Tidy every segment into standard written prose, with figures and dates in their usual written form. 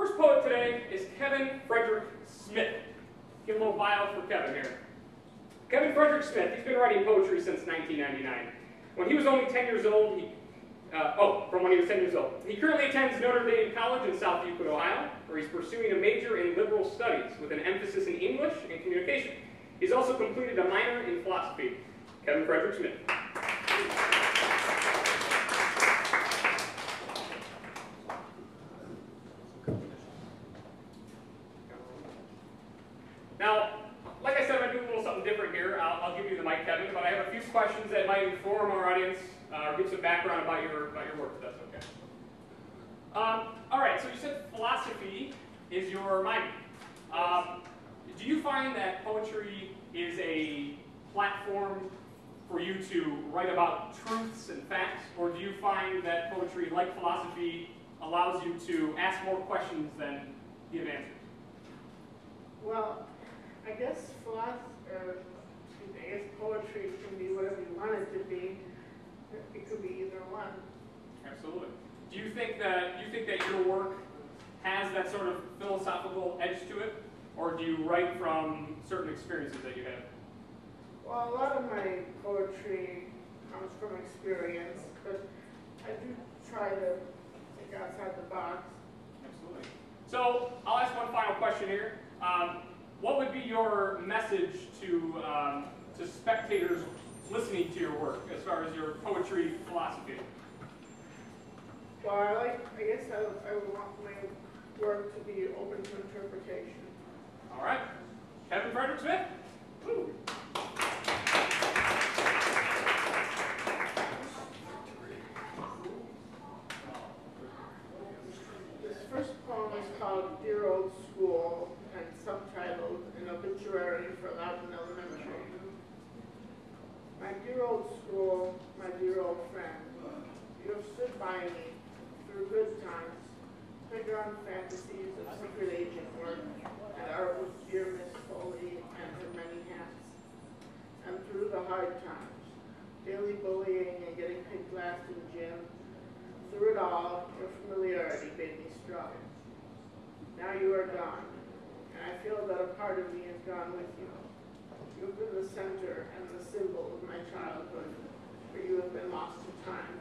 first poet today is Frederick Smith. Give a little bio for Kevin here. Frederick Smith, he's been writing poetry since 1999. When he was only 10 years old, from when he was 10 years old. He currently attends Notre Dame College in South Euclid, Ohio, where he's pursuing a major in liberal studies with an emphasis in English and communication. He's also completed a minor in philosophy. Frederick Smith. Now, like I said, I'm going to do a little something different here. I'll give you the mic, Kevin, but I have a few questions that might inform our audience or give some background about your work, if that's okay. All right, so you said philosophy is your minor. Do you find that poetry is a platform for you to write about truths and facts, or do you find that poetry, like philosophy, allows you to ask more questions than give answers? Well, I guess poetry can be whatever you want it to be. It could be either one. Absolutely. Do you think that your work has that sort of philosophical edge to it, or do you write from certain experiences that you have? Well, a lot of my poetry comes from experience, but I do try to think outside the box. Absolutely. So I'll ask one final question here. What would be your message to spectators listening to your work as far as your poetry philosophy? Well, I guess I would want my work to be open to interpretation. All right. Frederick Smith? Woo. This first poem is called Dear Old School and subtitled An Obituary for Loudon Elementary. My dear old school, my dear old friend, you have stood by me through good times, playground fantasies of secret agent work, and art with dear Miss Foley and her many hats, and through the hard times, daily bullying and getting picked last in gym. Through it all, your familiarity made me strong. Now you are gone, and I feel that a part of me is gone with you. You have been the center and the symbol of my childhood, where you have been lost to time.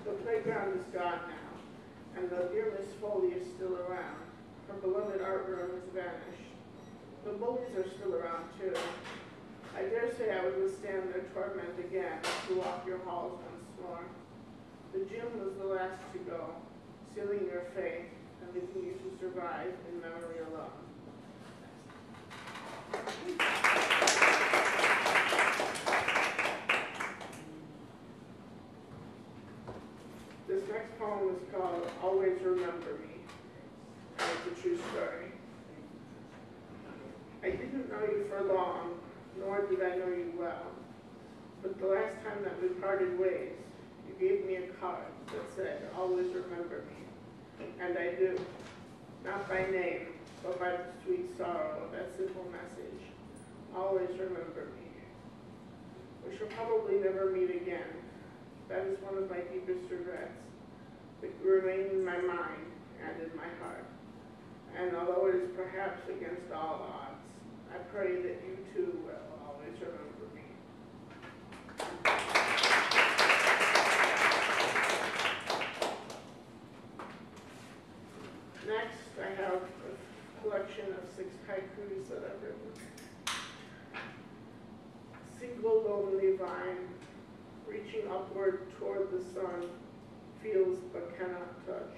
The playground is gone now, and though dear Miss Foley is still around, her beloved art room has vanished. The bullies are still around too. I dare say I would withstand their torment again to walk your halls once more. The gym was the last to go, sealing your fate and leaving you to survive in memory alone. This next poem is called Always Remember Me, and it's a true story. I didn't know you for long, nor did I know you well, but the last time that we parted ways, you gave me a card that said, always remember me, and I do, not by name, but by the sweet sorrow of that simple message, always remember me. We shall probably never meet again. That is one of my deepest regrets, but you remain in my mind and in my heart. And although it is perhaps against all odds, I pray that you too will always remember me. Next, I have a collection of 6 haikus that I've written. Single lonely vine, reaching upward toward the sun, feels but cannot touch.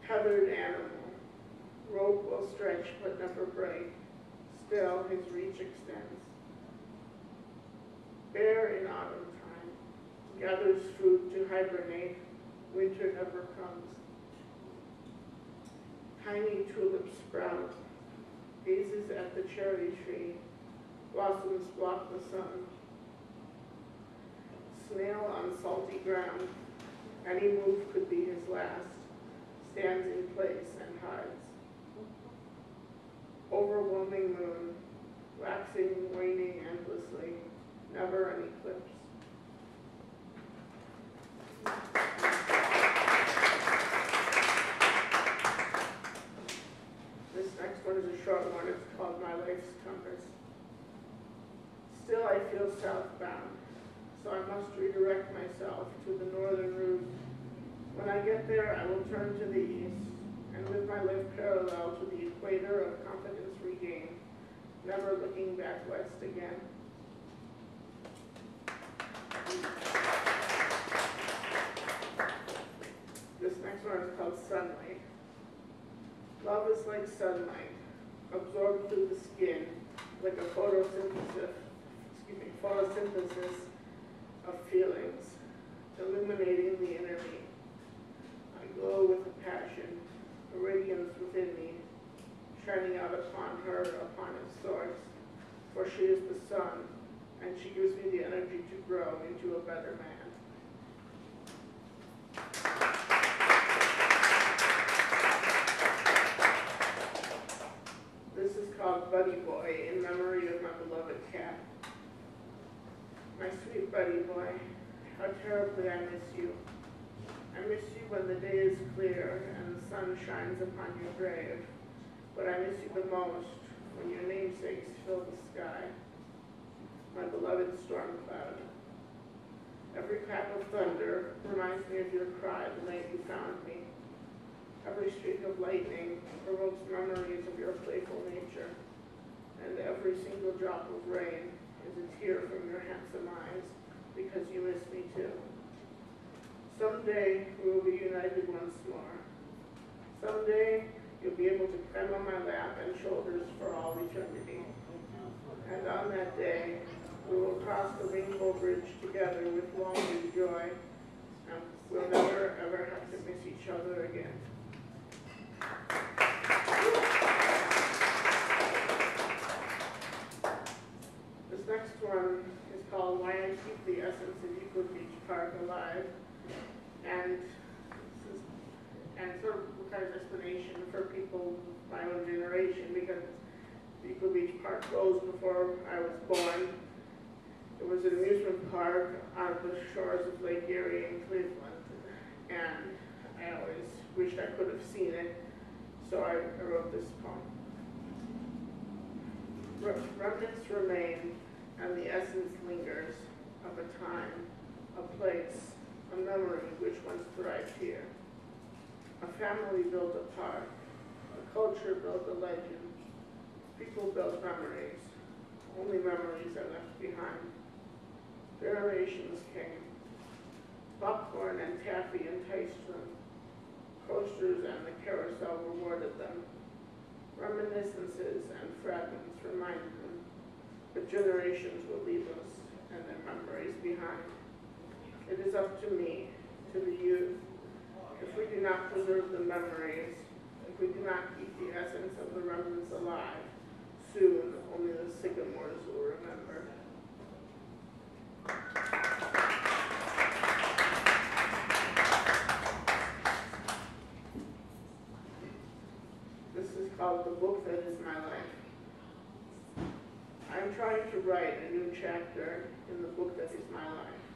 Tethered animal, rope will stretch but never break, still his reach extends. Bear in autumn time, gathers food to hibernate, winter never comes. Tiny tulips sprout, gazes at the cherry tree, blossoms block the sun. Snail on salty ground, any move could be his last, stands in place and hides. Overwhelming moon, waxing, waning endlessly, never an eclipse. feel southbound, so I must redirect myself to the northern route. When I get there, I will turn to the east, and with my life parallel to the equator of confidence regained, never looking back west again. This next one is called Sunlight. Love is like sunlight, absorbed through the skin, like a photosynthesis of feelings, illuminating the inner me. I glow with a passion, a radiance within me, shining out upon her, upon its source, for she is the sun, and she gives me the energy to grow into a better man. This is called Buddy Boy, in memory of my beloved cat. My sweet Buddy Boy, how terribly I miss you. I miss you when the day is clear and the sun shines upon your grave, but I miss you the most when your namesakes fill the sky. My beloved storm cloud. Every crack of thunder reminds me of your cry the night you found me. Every streak of lightning provokes memories of your playful nature, and every single drop of rain is a tear from your handsome eyes because you miss me too. Someday we will be united once more. Someday you'll be able to climb on my lap and shoulders for all eternity. And on that day, we will cross the rainbow bridge together with longing joy, and we'll never ever have to miss each other again. This next one is called Why I Keep the Essence of Eco Beach Park Alive, and sort of requires explanation for people of my own generation, because Eco Beach Park rose before I was born. It was an amusement park on the shores of Lake Erie in Cleveland, and I always wished I could have seen it, so I wrote this poem. Remnants remain, and the essence lingers of a time, a place, a memory which once thrived here. A family built a park, a culture built a legend, people built memories, only memories are left behind. Generations came, popcorn and taffy enticed them, coasters and the carousel rewarded them, reminiscences and fragments reminded them, but generations will leave us and their memories behind. It is up to me, to the youth. If we do not preserve the memories, if we do not keep the essence of the remnants alive, soon only the sycamores will remember. This is called The Book That Is My Life. I'm trying to write a new chapter in the book that is my life,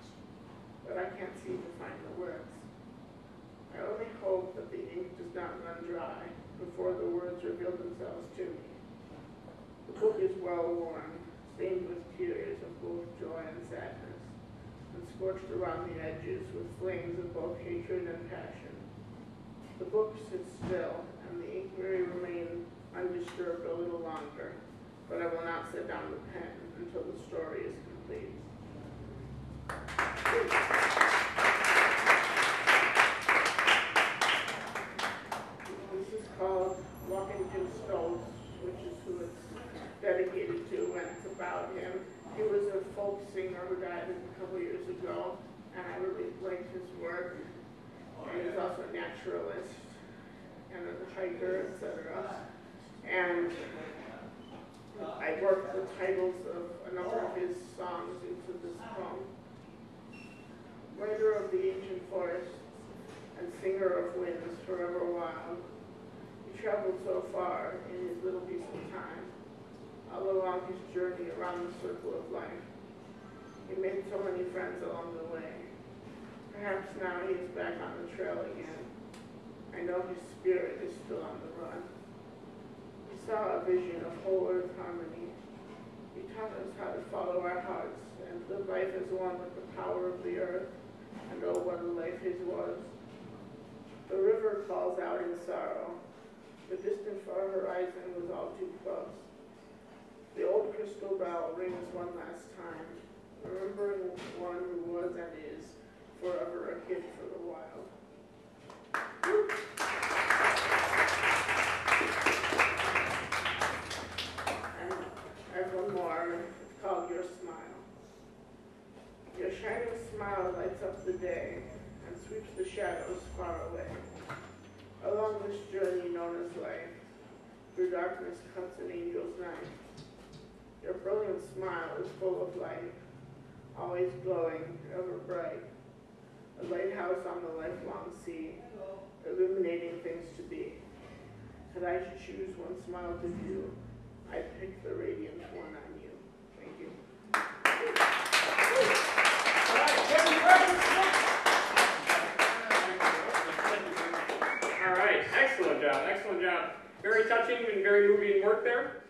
but I can't seem to find the words. I only hope that the ink does not run dry before the words reveal themselves to me. The book is well worn, stained with tears of both joy and sadness, and scorched around the edges with flames of both hatred and passion. The book sits still, and the ink may remain undisturbed a little longer, but I will not set down the pen until the story is complete. This is called Walkington Stoltz, which is who it's dedicated to, and it's about him. He was a folk singer who died a couple years ago, and I really liked his work. And he's also a naturalist and a hiker, etc. And I worked the titles of a number of his songs into this poem. Writer of the ancient forests and singer of winds forever wild, he traveled so far in his little piece of time, all along his journey around the circle of life. He made so many friends along the way. Perhaps now he is back on the trail again. I know his spirit is still on the run. He saw a vision of whole earth harmony, He taught us how to follow our hearts and live life as one with the power of the earth, and oh, what a life his was. The river calls out in sorrow. The distant far horizon was all too close. The old crystal bell rings one last time, remembering one who was and is forever a kid for the wild. And I have one more. It's called Your Smile. Your shining smile lights up the day and sweeps the shadows far away. Along this journey known as life, through darkness cuts an angel's knife. Your brilliant smile is full of light, always glowing, ever bright. A lighthouse on the lifelong sea, illuminating things to be. If I should choose one smile to view, I'd pick the radiant one on you. Thank you. All right, excellent job, excellent job. Very touching and very moving work there.